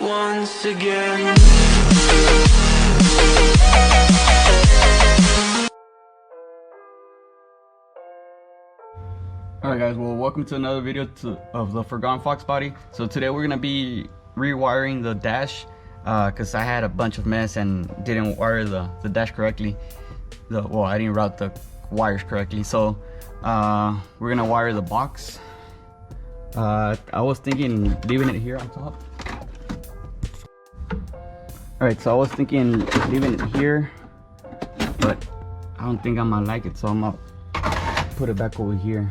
once again. Alright guys, well welcome to another video of the Forgotten Foxbody. So today we're gonna be rewiring the dash because I had a bunch of mess and didn't wire the dash correctly. Well, I didn't route the wires correctly. So we're gonna wire the box. I was thinking leaving it here on top. Alright, so I was thinking leaving it here, but I don't think I'm gonna like it, so I'm gonna put it back over here.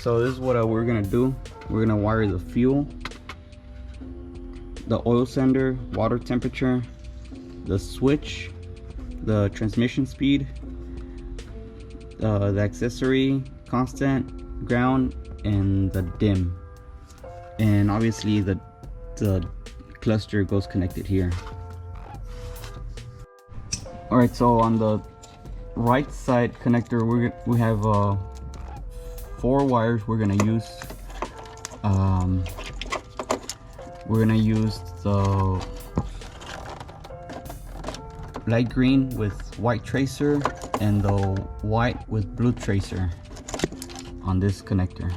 So this is what we're gonna do. We're gonna wire the fuel, the oil sender, water temperature, the switch, the transmission speed, the accessory, constant, ground, and the dim. And obviously the cluster goes connected here. Alright, so on the right side connector we have 4 wires we're gonna use. We're gonna use the light green with white tracer and the white with blue tracer on this connector.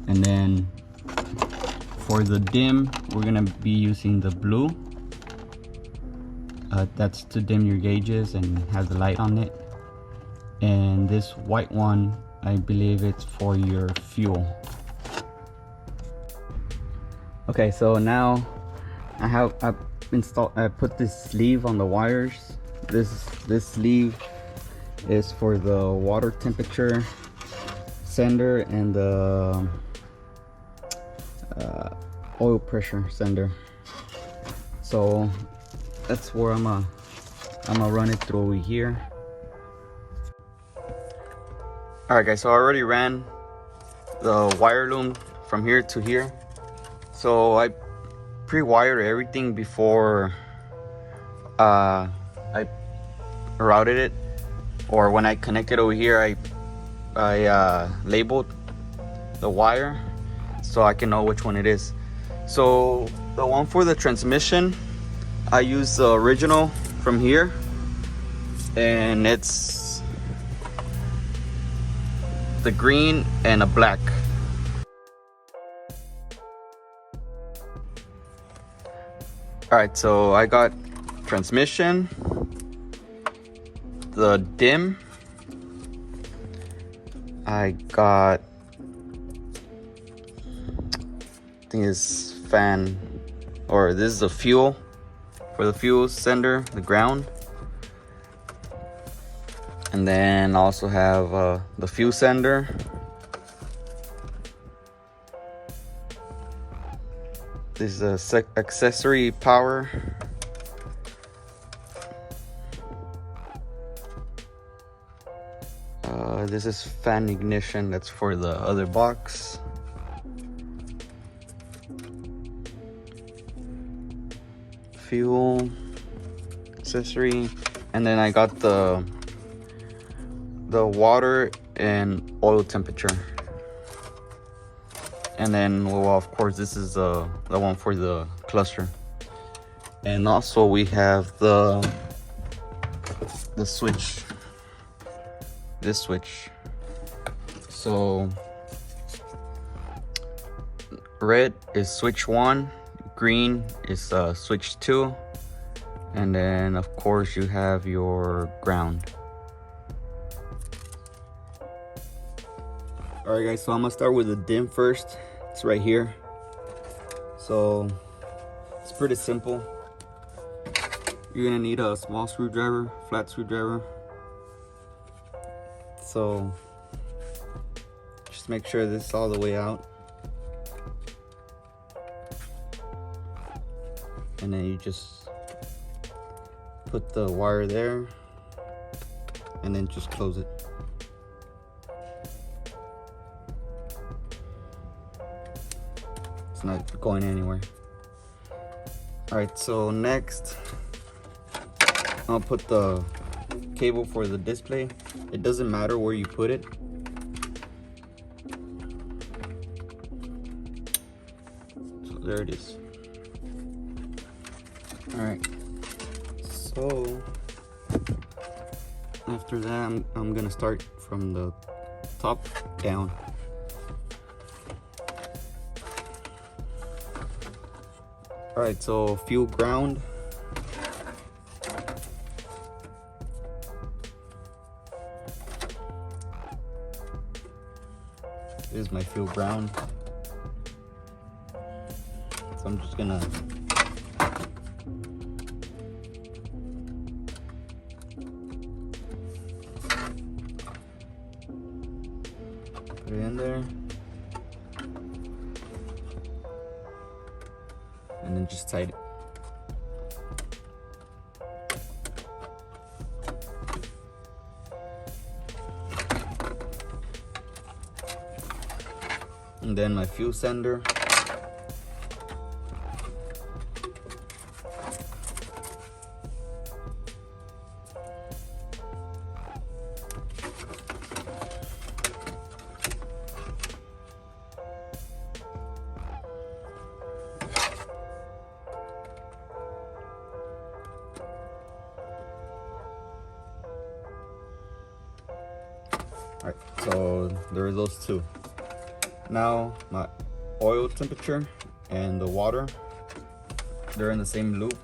And then for the dim, we're gonna be using the blue. That's to dim your gauges and have the light on it. And this white one, I believe it's for your fuel. Okay, so now I put this sleeve on the wires. This sleeve is for the water temperature sender and the oil pressure sender. So that's where I'm gonna run it through over here. Alright guys, so I already ran the wire loom from here to here. So I pre-wired everything before I routed it, or when I connected over here I labeled the wire so I can know which one it is. So the one for the transmission, I used the original from here, and it's the green and a black. Alright, so I got transmission, the dim, I got, I think it's fan, or this is the fuel, for the fuel sender, the ground. And then I also have the fuel sender. This is a accessory power. This is fan ignition, that's for the other box. Fuel, accessory, and then I got the water and oil temperature. And then, well, of course, this is the one for the cluster. And also we have the switch, this switch. So red is switch 1, green is switch 2, and then of course you have your ground. Alright guys, so I'm gonna start with the dim first. It's right here. So it's pretty simple. You're gonna need a small screwdriver, flat screwdriver. So just make sure this is all the way out. And then you just put the wire there and then just close it. It's not going anywhere. Alright, so next I'll put the cable for the display. It doesn't matter where you put it. So there it is. Alright, so after that I'm gonna start from the top down. Alright, so fuel ground. This is my fuel ground. So I'm just gonna put it in there. And then just tight it. And then my fuel sender. Alright, so there are those two. Now my oil temperature and the water, they're in the same loop.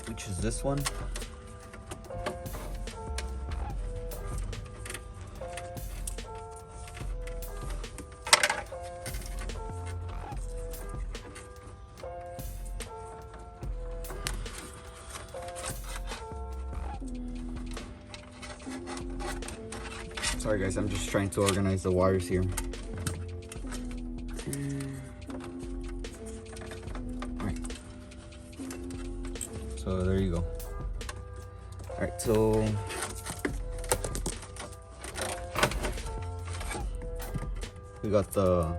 Which is this one. Sorry guys, I'm just trying to organize the wires here. Alright. So there you go. Alright, so we got the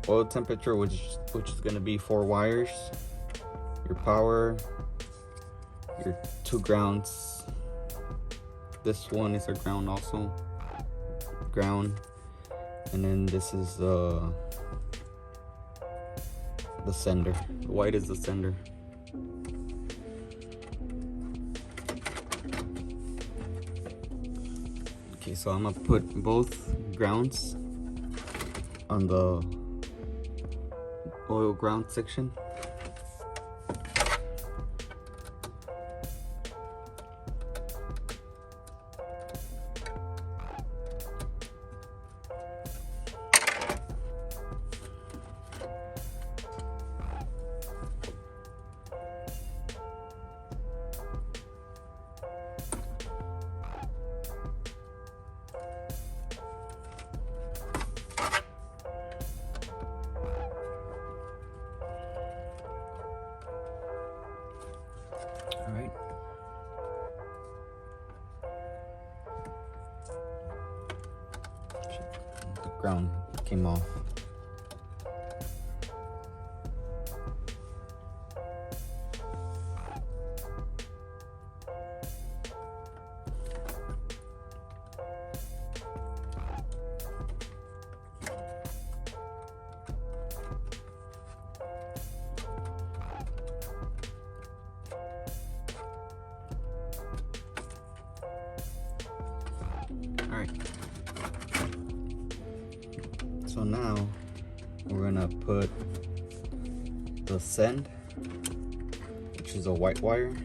oil temperature, which is gonna be 4 wires, your power, your 2 grounds. This one is a ground also. Ground, and then this is the sender. The white is the sender. Okay, so I'm gonna put both grounds on the oil ground section. All right. The ground came off. Alright, so now we're gonna put the send, which is a white wire.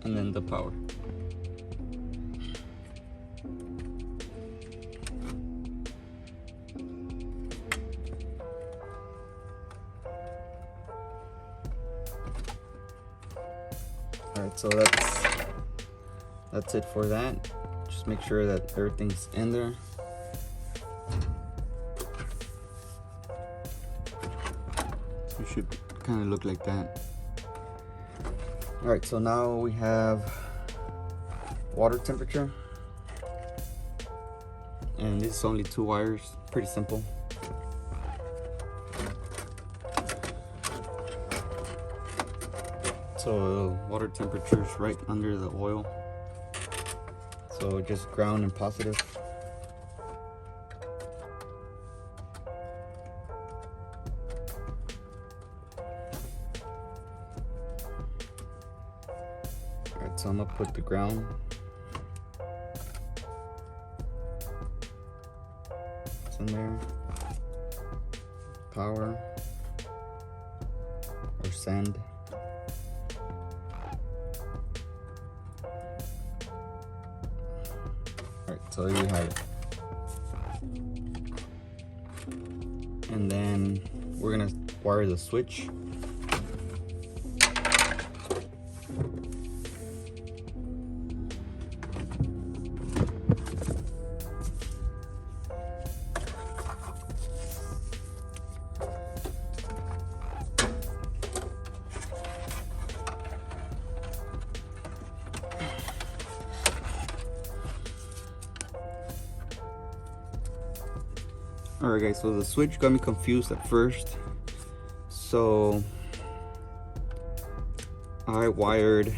And then the power. Alright, so that's it for that. Just make sure that everything's in there. It should kind of look like that. All right, so now we have water temperature, and this is only 2 wires, pretty simple. So water temperature is right under the oil, so just ground and positive. Alright, so I'm gonna put the ground. It's in there. Power or send. Alright, so there you have it. And then we're gonna wire the switch. Alright guys, so the switch got me confused at first. So I wired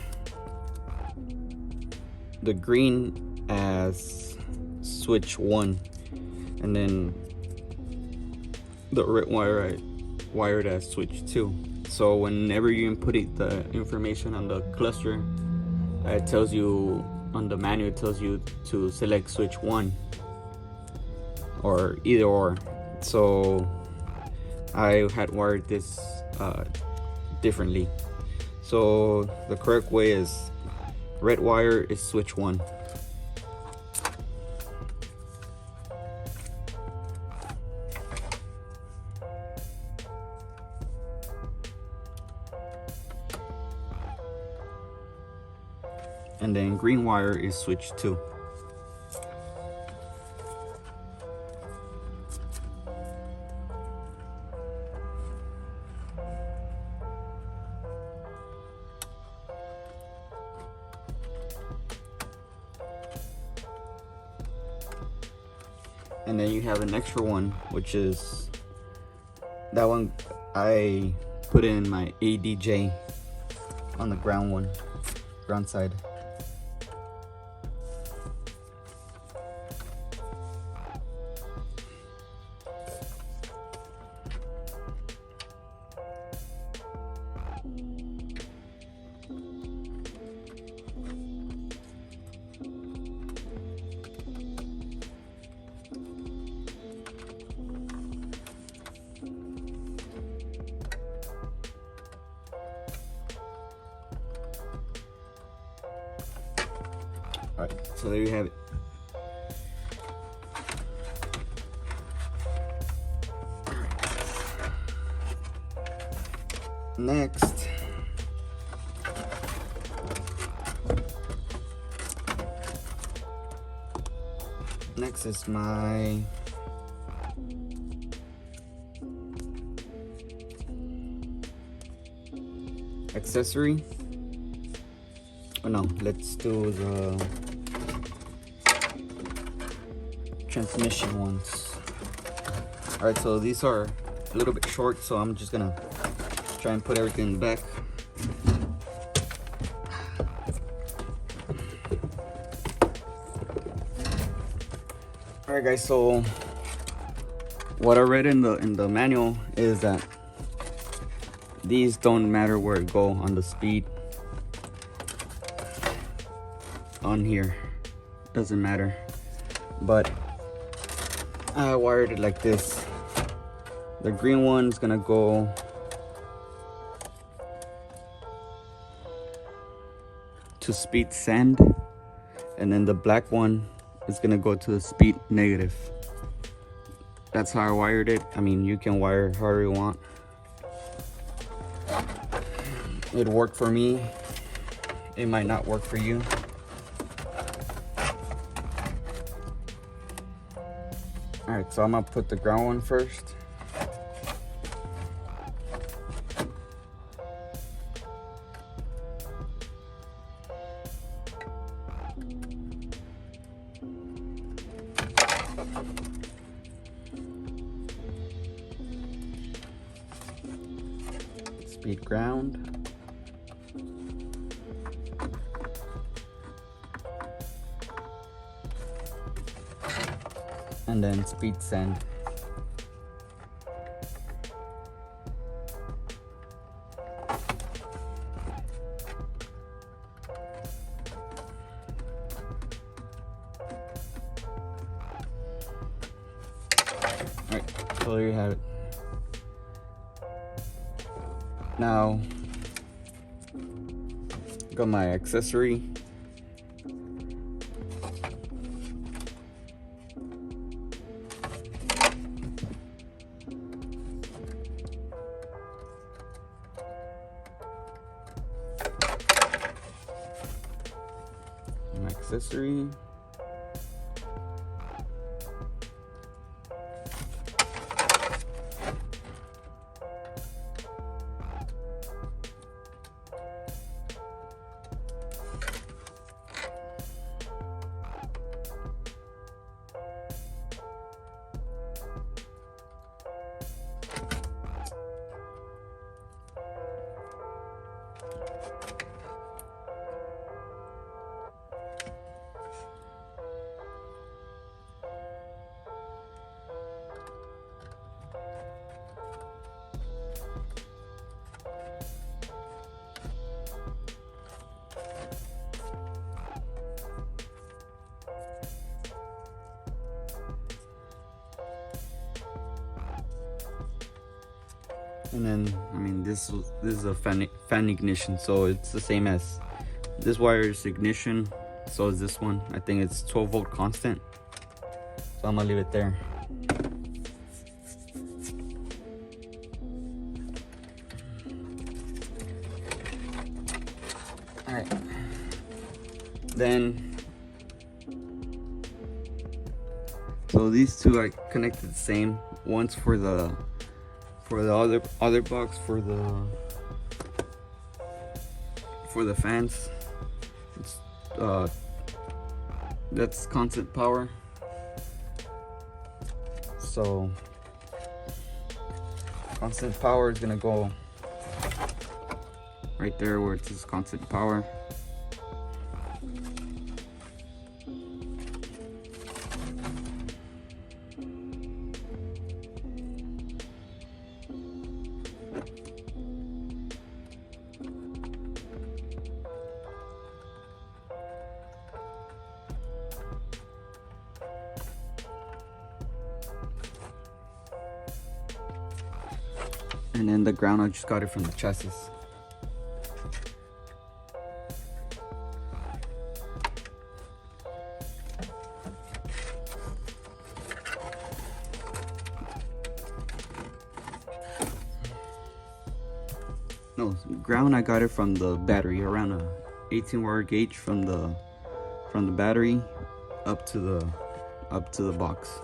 the green as switch 1, and then the red wire I wired as switch 2. So whenever you input the information on the cluster, it tells you on the manual, it tells you to select switch 1 or either or. So I had wired this differently. So the correct way is red wire is switch 1. And then green wire is switch 2. And then you have an extra one, which is that one I put in my ADJ on the ground side. Alright, so there you have it. Next, is my accessory. Oh no, let's do the transmission ones. Alright, so these are a little bit short, so I'm just gonna try and put everything in the back. Alright guys, so what I read in the manual is that these don't matter where it go on the speed. On here, doesn't matter. But I wired it like this. The green one's gonna go to speed send, and then the black one is gonna go to the speed negative. That's how I wired it. I mean, you can wire however you want. It worked for me. It might not work for you. Alright, so I'm gonna put the ground one first. Speed ground. And then speed send. Alright, so there you have it. Now, got my accessory. My accessory. And then, I mean, this is a fan ignition, so it's the same as this wire is ignition, so is this one. I think it's 12 volt constant, so I'm gonna leave it there. All right, then, so these two I connected the same. One's for the other box for the fans. It's, that's constant power. So constant power is gonna go right there where it says constant power. And then the ground, I just got it from the chassis. No, ground I got it from the battery, around a 18 wire gauge from the battery up to the box.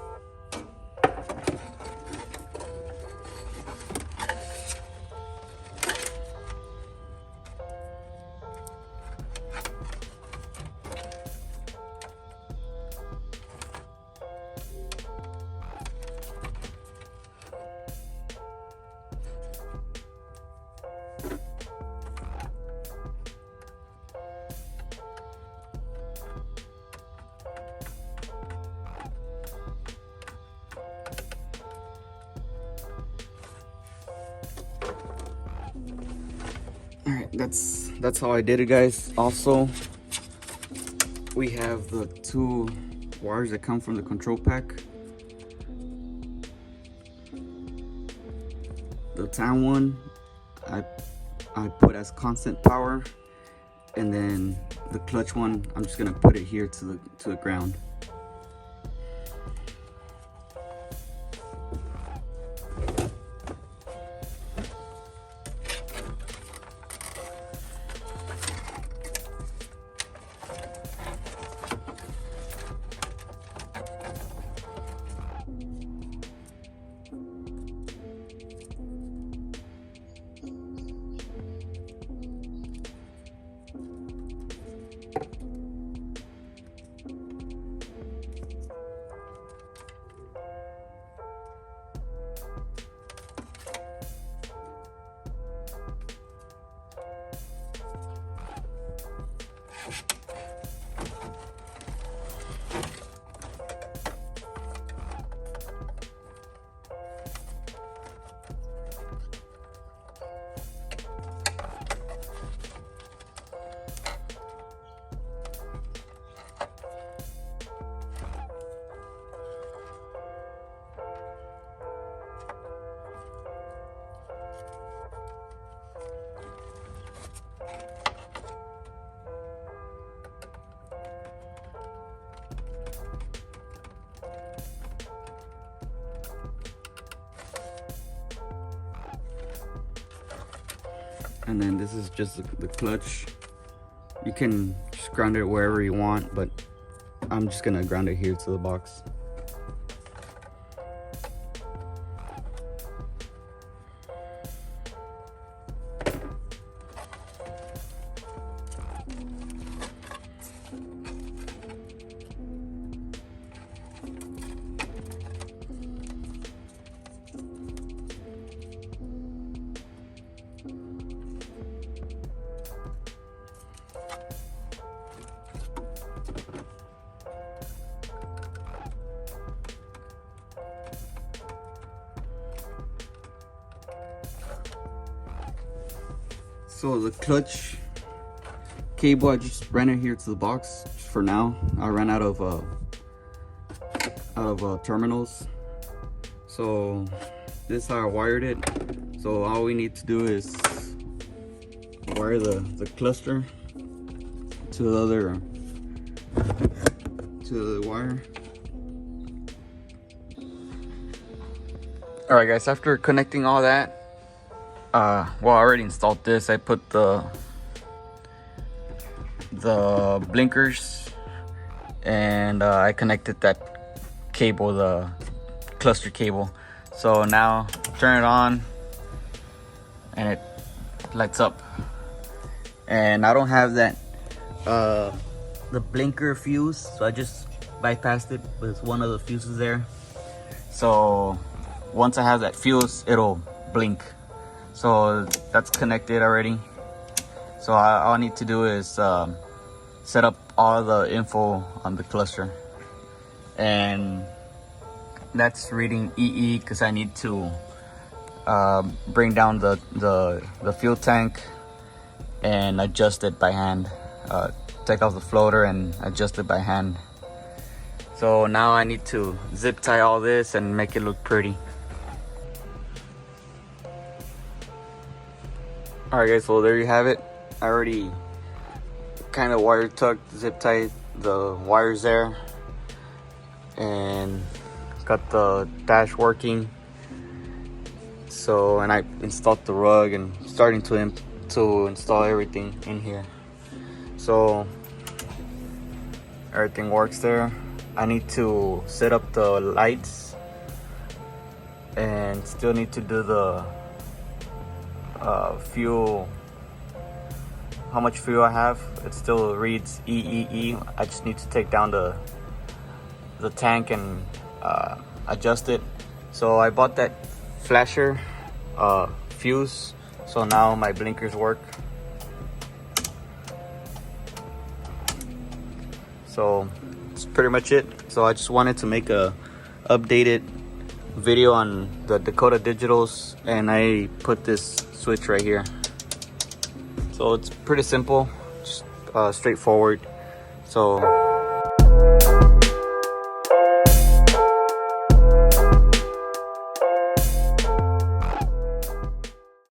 Alright, that's how I did it, guys. Also, we have the two wires that come from the control pack. The tan one I put as constant power, and then the clutch one I'm just gonna put it here to the ground. And then this is just the clutch. You can just ground it wherever you want, but I'm just gonna ground it here to the box. So the clutch cable, I just ran it here to the box for now. I ran out of terminals. So this is how I wired it. So all we need to do is wire the cluster to the wire. All right, guys. After connecting all that. Well, I already installed this. I put the blinkers, and I connected that cable, the cluster cable. So now turn it on and it lights up. And I don't have that the blinker fuse, so I just bypassed it with one of the fuses there. So once I have that fuse, it'll blink. So that's connected already. So all I need to do is set up all the info on the cluster, and that's reading EE because I need to bring down the fuel tank and adjust it by hand. Take off the floater and adjust it by hand. So now I need to zip tie all this and make it look pretty. Alright guys, so there you have it. I already kind of wire tucked, zip tied the wires there, and got the dash working. So, and I installed the rug and starting to install everything in here. So everything works there. I need to set up the lights and still need to do the fuel, how much fuel I have. It still reads EEE. I just need to take down the tank and adjust it. So I bought that flasher fuse, so now my blinkers work. So that's pretty much it. So I just wanted to make a updated video on the Dakota digitals, and I put this switch right here. So it's pretty simple, just straightforward. So